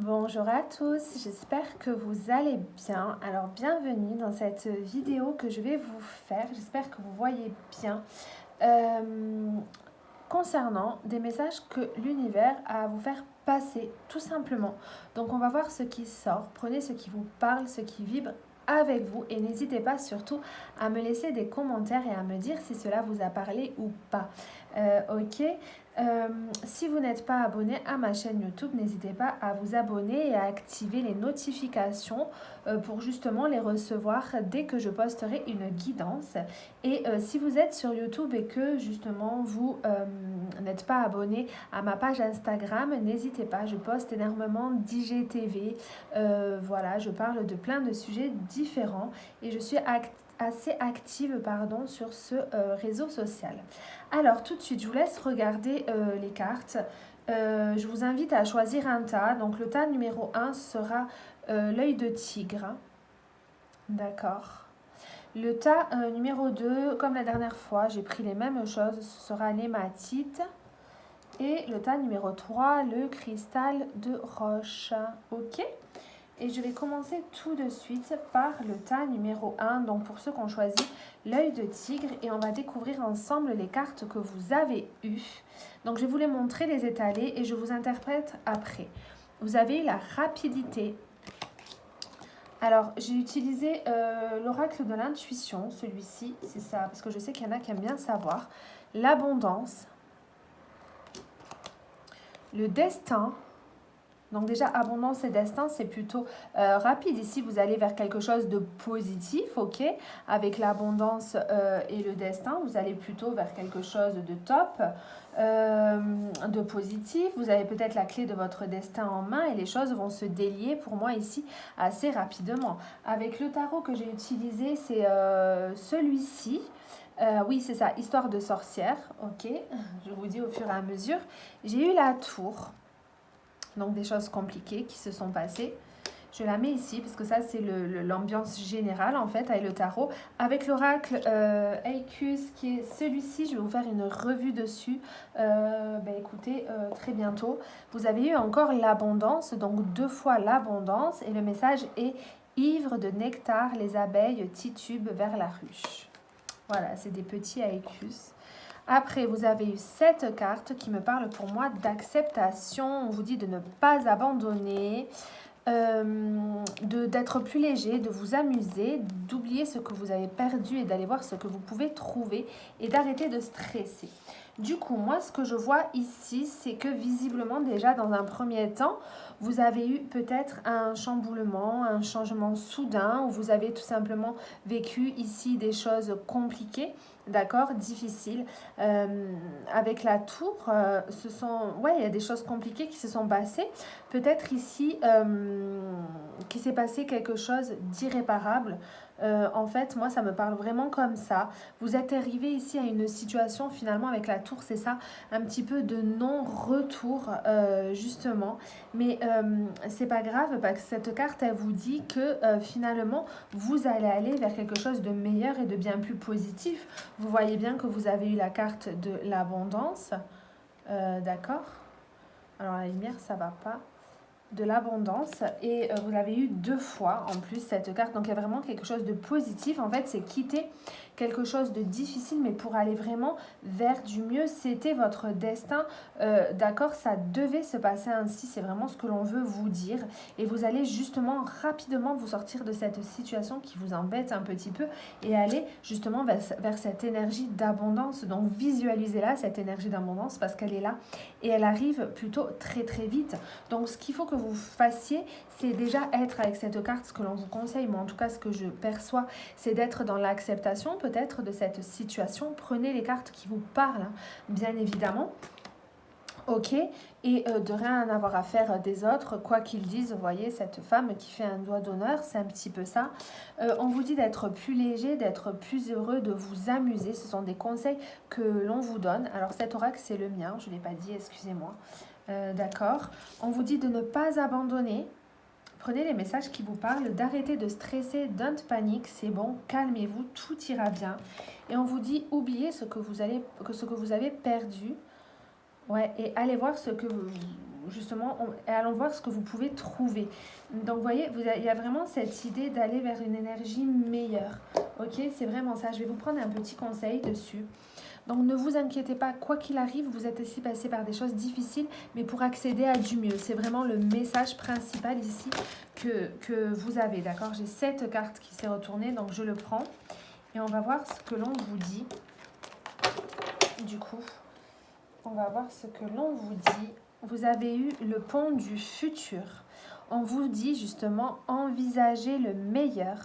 Bonjour à tous, j'espère que vous allez bien. Alors bienvenue dans cette vidéo que je vais vous faire. J'espère que vous voyez bien euh, concernant des messages que l'univers a à vous faire passer tout simplement. Donc on va voir ce qui sort. Prenez ce qui vous parle, ce qui vibre avec vous et n'hésitez pas surtout à me laisser des commentaires et à me dire si cela vous a parlé ou pas. Ok. Si vous n'êtes pas abonné à ma chaîne YouTube, n'hésitez pas à vous abonner et à activer les notifications pour justement les recevoir dès que je posterai une guidance. Et si vous êtes sur YouTube et que justement vous n'êtes pas abonné à ma page Instagram, n'hésitez pas, je poste énormément d'IGTV. Voilà, je parle de plein de sujets différents et je suis assez active sur ce réseau social. Alors tout de suite, je vous laisse regarder les cartes. Je vous invite à choisir un tas. Donc le tas numéro 1 sera l'œil de tigre. D'accord. Le tas numéro 2, comme la dernière fois, j'ai pris les mêmes choses. Ce sera l'hématite. Et le tas numéro 3, le cristal de roche. Ok. Et je vais commencer tout de suite par le tas numéro 1. Donc pour ceux qui ont choisi l'œil de tigre. Et on va découvrir ensemble les cartes que vous avez eues. Donc je vais vous les montrer, les étaler et je vous interprète après. Vous avez eu la rapidité. Alors j'ai utilisé l'oracle de l'intuition, celui-ci. C'est ça, parce que je sais qu'il y en a qui aiment bien savoir. L'abondance. Le destin. Donc déjà, abondance et destin, c'est plutôt rapide. Ici, vous allez vers quelque chose de positif, ok? Avec l'abondance et le destin, vous allez plutôt vers quelque chose de top, de positif. Vous avez peut-être la clé de votre destin en main et les choses vont se délier pour moi ici assez rapidement. Avec le tarot que j'ai utilisé, c'est celui-ci. Oui, c'est ça, histoire de sorcière, ok? Je vous dis au fur et à mesure. J'ai eu la tour. Donc des choses compliquées qui se sont passées. Je la mets ici parce que ça c'est l'ambiance générale en fait avec le tarot. Avec l'oracle Aicus qui est celui-ci, je vais vous faire une revue dessus. Écoutez, très bientôt. Vous avez eu encore l'abondance, donc 2 fois l'abondance et le message est ivre de nectar, les abeilles titubent vers la ruche. Voilà, c'est des petits Aicus. Après, vous avez eu cette carte qui me parle pour moi d'acceptation. On vous dit de ne pas abandonner, d'être plus léger, de vous amuser, d'oublier ce que vous avez perdu et d'aller voir ce que vous pouvez trouver et d'arrêter de stresser. Du coup, moi, ce que je vois ici, c'est que visiblement, déjà, dans un premier temps, vous avez eu peut-être un chamboulement, un changement soudain, où vous avez tout simplement vécu ici des choses compliquées, d'accord, difficiles. Avec la tour, il y a des choses compliquées qui se sont passées. Peut-être ici, qu'il s'est passé quelque chose d'irréparable. En fait, moi, ça me parle vraiment comme ça. Vous êtes arrivé ici à une situation, finalement, avec la tour, c'est ça, un petit peu de non-retour, justement. Mais c'est pas grave, parce que cette carte, elle vous dit que, finalement, vous allez aller vers quelque chose de meilleur et de bien plus positif. Vous voyez bien que vous avez eu la carte de l'abondance. D'accord. Alors, la lumière, ça va pas. De l'abondance et vous l'avez eu 2 fois en plus cette carte, donc il y a vraiment quelque chose de positif. En fait, c'est quitter quelque chose de difficile mais pour aller vraiment vers du mieux. C'était votre destin, d'accord, ça devait se passer ainsi, c'est vraiment ce que l'on veut vous dire et vous allez justement rapidement vous sortir de cette situation qui vous embête un petit peu et aller justement vers cette énergie d'abondance. Donc visualisez-la, cette énergie d'abondance, parce qu'elle est là et elle arrive plutôt très très vite. Donc ce qu'il faut que vous fassiez, c'est déjà être avec cette carte. Ce que l'on vous conseille, moi en tout cas ce que je perçois, c'est d'être dans l'acceptation peut-être de cette situation. Prenez les cartes qui vous parlent, bien évidemment. Ok, et de rien avoir à faire des autres, quoi qu'ils disent. Vous voyez, cette femme qui fait un doigt d'honneur, c'est un petit peu ça. On vous dit d'être plus léger, d'être plus heureux, de vous amuser. Ce sont des conseils que l'on vous donne. Alors cet oracle, c'est le mien, je ne l'ai pas dit, excusez-moi. D'accord. On vous dit de ne pas abandonner. Prenez les messages qui vous parlent, d'arrêter de stresser, don't panique, c'est bon, calmez-vous, tout ira bien. Et on vous dit oubliez ce que vous avez perdu. Ouais, et allez voir ce que vous, justement, allons voir ce que vous pouvez trouver. Donc, vous voyez, il y a vraiment cette idée d'aller vers une énergie meilleure. Ok, c'est vraiment ça. Je vais vous prendre un petit conseil dessus. Donc, ne vous inquiétez pas, quoi qu'il arrive, vous êtes aussi passé par des choses difficiles, mais pour accéder à du mieux. C'est vraiment le message principal ici que vous avez, d'accord? J'ai cette carte qui s'est retournée, donc je le prends. Et on va voir ce que l'on vous dit. Du coup, on va voir ce que l'on vous dit. Vous avez eu le pont du futur. On vous dit justement, envisagez le meilleur.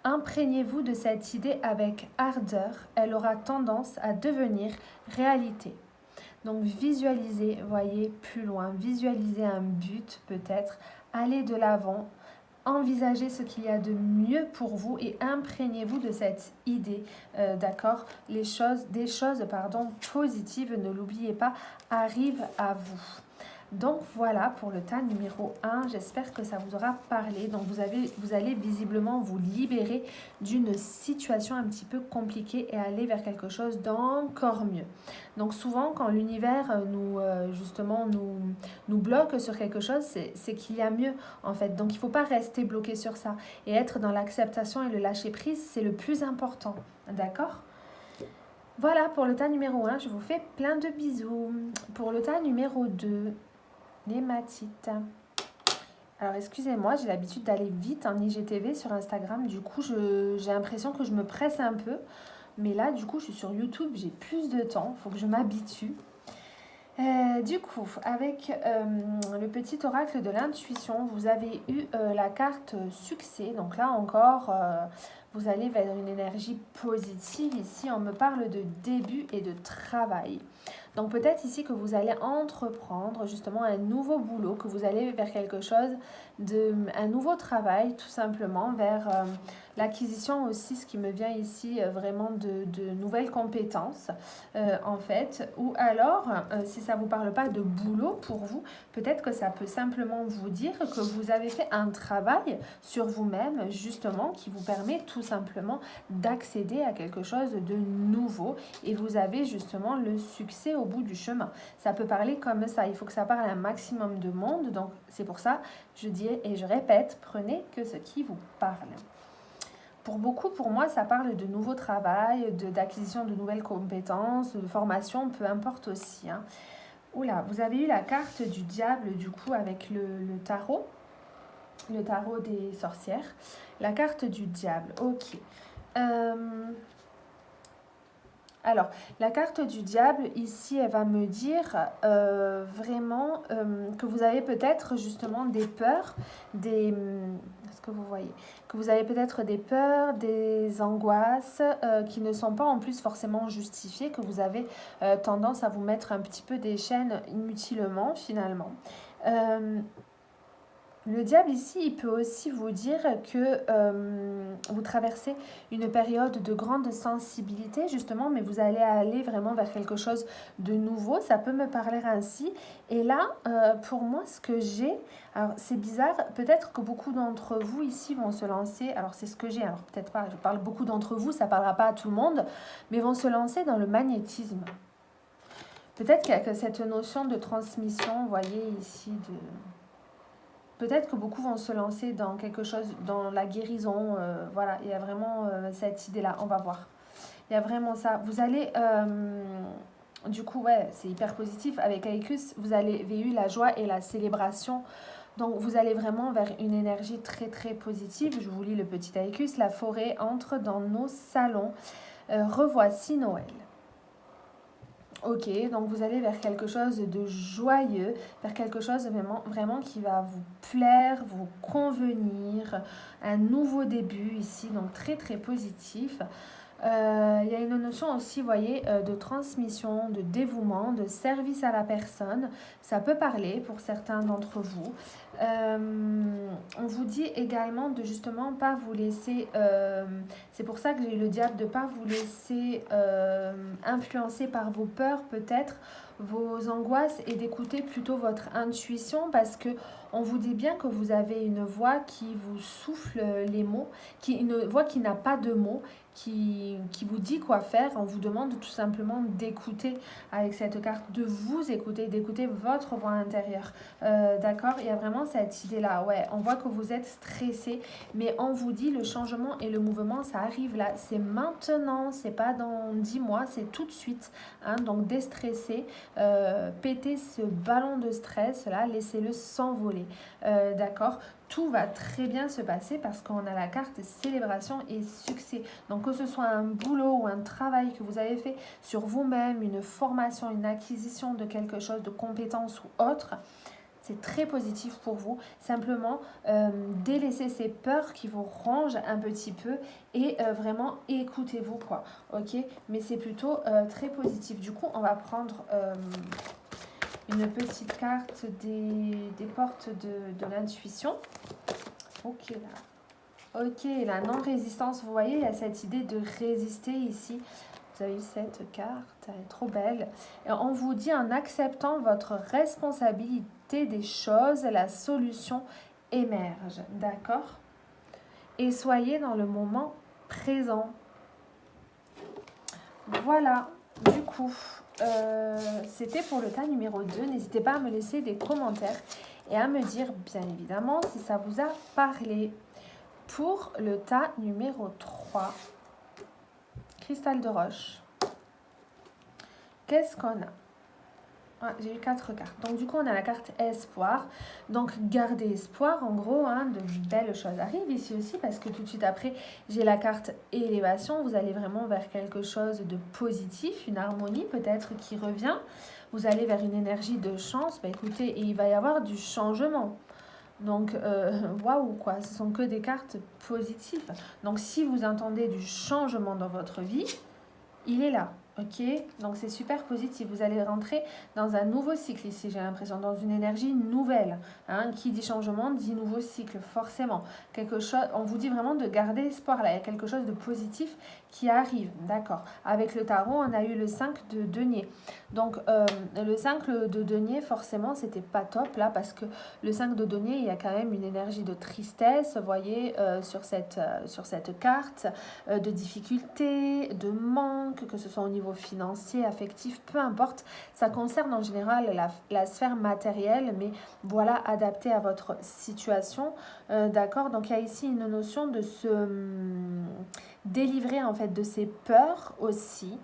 Imprégnez-vous de cette idée avec ardeur. Elle aura tendance à devenir réalité. Donc visualisez, voyez plus loin, visualisez un but peut-être, allez de l'avant, envisagez ce qu'il y a de mieux pour vous et imprégnez-vous de cette idée, d'accord? Des choses, positives, ne l'oubliez pas, arrivent à vous. Donc voilà pour le tas numéro 1, j'espère que ça vous aura parlé. Donc vous allez visiblement vous libérer d'une situation un petit peu compliquée et aller vers quelque chose d'encore mieux. Donc souvent quand l'univers nous bloque sur quelque chose, c'est qu'il y a mieux en fait. Donc il ne faut pas rester bloqué sur ça. Et être dans l'acceptation et le lâcher prise, c'est le plus important. D'accord ? Voilà pour le tas numéro 1, je vous fais plein de bisous. Pour le tas numéro 2, l'hématite. Alors excusez-moi, j'ai l'habitude d'aller vite en IGTV sur Instagram. Du coup, j'ai l'impression que je me presse un peu. Mais là, du coup, je suis sur YouTube, j'ai plus de temps. Il faut que je m'habitue. Du coup, avec le petit oracle de l'intuition, vous avez eu la carte succès. Donc là encore, vous allez vers une énergie positive. Ici, on me parle de début et de travail. Donc peut-être ici que vous allez entreprendre justement un nouveau boulot, que vous allez vers quelque chose, un nouveau travail tout simplement, vers l'acquisition aussi, ce qui me vient ici vraiment de nouvelles compétences en fait. Ou alors, si ça ne vous parle pas de boulot pour vous, peut-être que ça peut simplement vous dire que vous avez fait un travail sur vous-même justement qui vous permet tout simplement d'accéder à quelque chose de nouveau et vous avez justement le succès au bout du chemin. Ça peut parler comme ça, il faut que ça parle à un maximum de monde, donc c'est pour ça je dis et je répète, prenez que ce qui vous parle. Pour beaucoup, pour moi, ça parle de nouveau travail, d'acquisition de nouvelles compétences, de formation, peu importe aussi. Hein. Oula, vous avez eu la carte du diable du coup avec le tarot des sorcières. La carte du diable, ok. Alors, la carte du diable, ici, elle va me dire vraiment que vous avez peut-être justement des peurs, est-ce que vous voyez? Que vous avez peut-être des peurs, des angoisses qui ne sont pas en plus forcément justifiées, que vous avez tendance à vous mettre un petit peu des chaînes inutilement finalement. Le diable ici, il peut aussi vous dire que vous traversez une période de grande sensibilité justement, mais vous allez aller vraiment vers quelque chose de nouveau, ça peut me parler ainsi. Et là, pour moi, ce que j'ai, alors c'est bizarre, peut-être que beaucoup d'entre vous ici vont se lancer, alors c'est ce que j'ai, alors peut-être pas, je parle beaucoup d'entre vous, ça ne parlera pas à tout le monde, mais vont se lancer dans le magnétisme. Peut-être qu'il y a cette notion de transmission, vous voyez ici, peut-être que beaucoup vont se lancer dans quelque chose, dans la guérison. Voilà, il y a vraiment cette idée-là. On va voir. Il y a vraiment ça. Vous allez, du coup, ouais, c'est hyper positif. Avec Aicus, vous avez eu la joie et la célébration. Donc, vous allez vraiment vers une énergie très, très positive. Je vous lis le petit Aicus. La forêt entre dans nos salons. Revoici Noël. Ok, donc vous allez vers quelque chose de joyeux, vers quelque chose vraiment qui va vous plaire, vous convenir, un nouveau début ici, donc très très positif. Il y a une notion aussi, vous voyez, de transmission, de dévouement, de service à la personne. Ça peut parler pour certains d'entre vous. On vous dit également de justement pas vous laisser... c'est pour ça que j'ai eu le diable, de pas vous laisser influencer par vos peurs peut-être, vos angoisses et d'écouter plutôt votre intuition parce que on vous dit bien que vous avez une voix qui vous souffle les mots, une voix qui n'a pas de mots, qui vous dit quoi faire. On vous demande tout simplement d'écouter avec cette carte, de vous écouter, d'écouter votre voix intérieure. D'accord? Il y a vraiment cette idée-là. Ouais, on voit que vous êtes stressé, mais on vous dit le changement et le mouvement, ça arrive là. C'est maintenant, c'est pas dans 10 mois, c'est tout de suite. Hein, donc déstressez, pétez ce ballon de stress là, laissez-le s'envoler. D'accord? Tout va très bien se passer parce qu'on a la carte célébration et succès. Donc que ce soit un boulot ou un travail que vous avez fait sur vous-même, une formation, une acquisition de quelque chose, de compétences ou autre, c'est très positif pour vous. Simplement, délaissez ces peurs qui vous rongent un petit peu et vraiment écoutez-vous, quoi. Ok? Mais c'est plutôt très positif. Du coup, on va prendre une petite carte des portes de l'intuition. Ok, là. Ok, la non-résistance. Vous voyez, il y a cette idée de résister ici. Vous avez cette carte, elle est trop belle. Et on vous dit, en acceptant votre responsabilité des choses, la solution émerge. D'accord? Et soyez dans le moment présent. Voilà, du coup, c'était pour le tas numéro 2. N'hésitez pas à me laisser des commentaires et à me dire, bien évidemment, si ça vous a parlé. Pour le tas numéro 3, cristal de roche. Qu'est-ce qu'on a? Ah, j'ai eu 4 cartes. Donc du coup, on a la carte espoir. Donc gardez espoir, en gros, hein, de belles choses arrivent ici aussi, parce que tout de suite après, j'ai la carte élévation. Vous allez vraiment vers quelque chose de positif, une harmonie peut-être qui revient. Vous allez vers une énergie de chance. Bah, écoutez, et il va y avoir du changement. Donc, waouh, quoi, ce sont que des cartes positives. Donc, si vous entendez du changement dans votre vie, il est là, ok? Donc, c'est super positif. Vous allez rentrer dans un nouveau cycle ici, j'ai l'impression, dans une énergie nouvelle. Hein? Qui dit changement, dit nouveau cycle, forcément. Quelque chose, on vous dit vraiment de garder espoir, là. Il y a quelque chose de positif qui arrive, d'accord? Avec le tarot, on a eu le 5 de denier. Donc, le 5 de denier, forcément, c'était pas top, là, parce que le 5 de denier, il y a quand même une énergie de tristesse, vous voyez, sur cette carte, de difficulté, de manque, que ce soit au niveau financier, affectif, peu importe. Ça concerne en général la sphère matérielle, mais voilà, adapté à votre situation, d'accord? Donc, il y a ici une notion de se délivrer, en fait, de ces peurs aussi,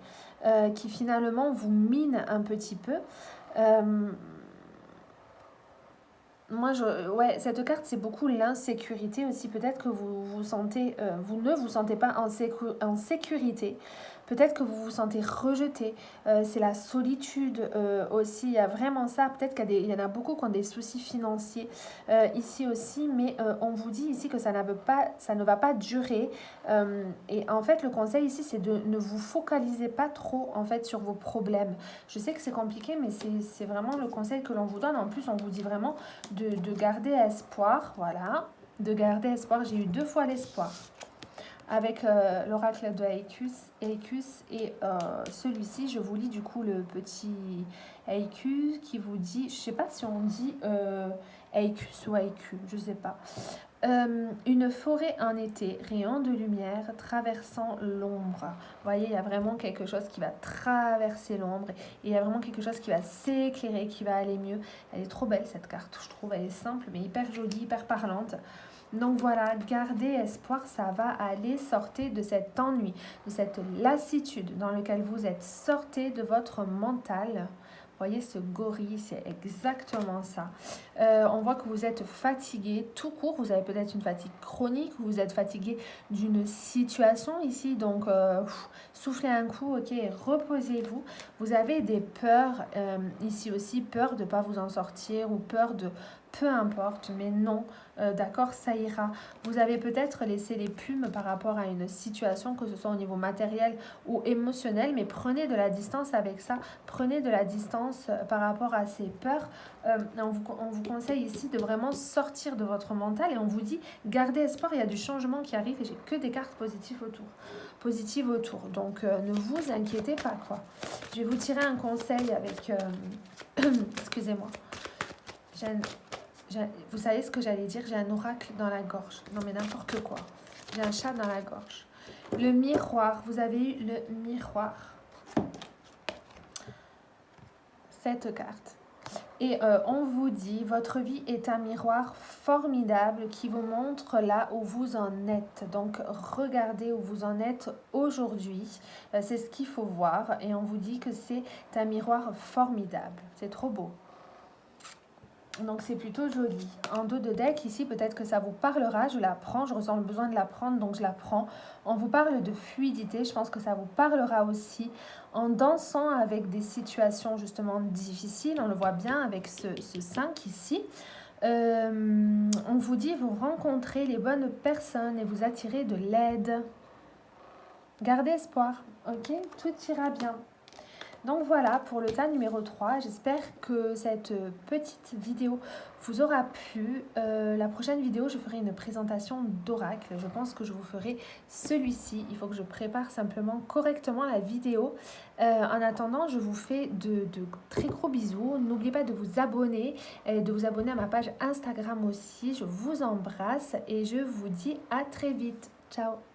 qui finalement vous minent un petit peu. Moi, ouais, cette carte, c'est beaucoup l'insécurité aussi. Peut-être que vous sentez, vous ne vous sentez pas en sécurité. Peut-être que vous vous sentez rejeté. C'est la solitude aussi. Il y a vraiment ça. Peut-être qu'il y en a beaucoup qui ont des soucis financiers ici aussi. Mais on vous dit ici que ça ne va pas durer. Et en fait, le conseil ici, c'est de ne vous focalisez pas trop en fait sur vos problèmes. Je sais que c'est compliqué, mais c'est vraiment le conseil que l'on vous donne. En plus, on vous dit vraiment de garder espoir, voilà, de garder espoir. J'ai eu 2 fois l'espoir avec l'oracle de Aicus et celui-ci, je vous lis du coup le petit Aicus qui vous dit, je sais pas si on dit Aicus ou Aicus, je sais pas. Une forêt en été, rayon de lumière traversant l'ombre. Vous voyez, il y a vraiment quelque chose qui va traverser l'ombre et il y a vraiment quelque chose qui va s'éclairer, qui va aller mieux. Elle est trop belle cette carte, je trouve. Elle est simple mais hyper jolie, hyper parlante. Donc voilà, gardez espoir, ça va aller. Sortez de cet ennui, de cette lassitude dans laquelle vous êtes. Sortez de votre mental. Vous voyez ce gorille, c'est exactement ça. On voit que vous êtes fatigué tout court. Vous avez peut-être une fatigue chronique. Vous êtes fatigué d'une situation ici. Donc, soufflez un coup, ok, reposez-vous. Vous avez des peurs ici aussi. Peur de ne pas vous en sortir ou peur de peu importe, mais non, d'accord, ça ira. Vous avez peut-être laissé les plumes par rapport à une situation, que ce soit au niveau matériel ou émotionnel, mais prenez de la distance avec ça, prenez de la distance par rapport à ces peurs. On vous conseille ici de vraiment sortir de votre mental et on vous dit, gardez espoir, il y a du changement qui arrive et j'ai que des cartes positives autour. Donc, ne vous inquiétez pas, quoi. Je vais vous tirer un conseil avec... excusez-moi. Vous savez ce que j'allais dire? J'ai un oracle dans la gorge. Non, mais n'importe quoi. J'ai un chat dans la gorge. Le miroir. Vous avez eu le miroir. Cette carte. Et on vous dit, votre vie est un miroir formidable qui vous montre là où vous en êtes. Donc, regardez où vous en êtes aujourd'hui. C'est ce qu'il faut voir. Et on vous dit que c'est un miroir formidable. C'est trop beau. Donc, c'est plutôt joli. En dos de deck, ici, peut-être que ça vous parlera. Je la prends, je ressens le besoin de la prendre, donc je la prends. On vous parle de fluidité. Je pense que ça vous parlera aussi en dansant avec des situations justement difficiles. On le voit bien avec ce 5 ici. On vous dit, vous rencontrez les bonnes personnes et vous attirez de l'aide. Gardez espoir, ok? Tout ira bien. Donc voilà pour le tas numéro 3. J'espère que cette petite vidéo vous aura plu. La prochaine vidéo, je ferai une présentation d'oracle. Je pense que je vous ferai celui-ci. Il faut que je prépare simplement correctement la vidéo. En attendant, je vous fais de très gros bisous. N'oubliez pas de vous abonner et de vous abonner à ma page Instagram aussi. Je vous embrasse et je vous dis à très vite. Ciao!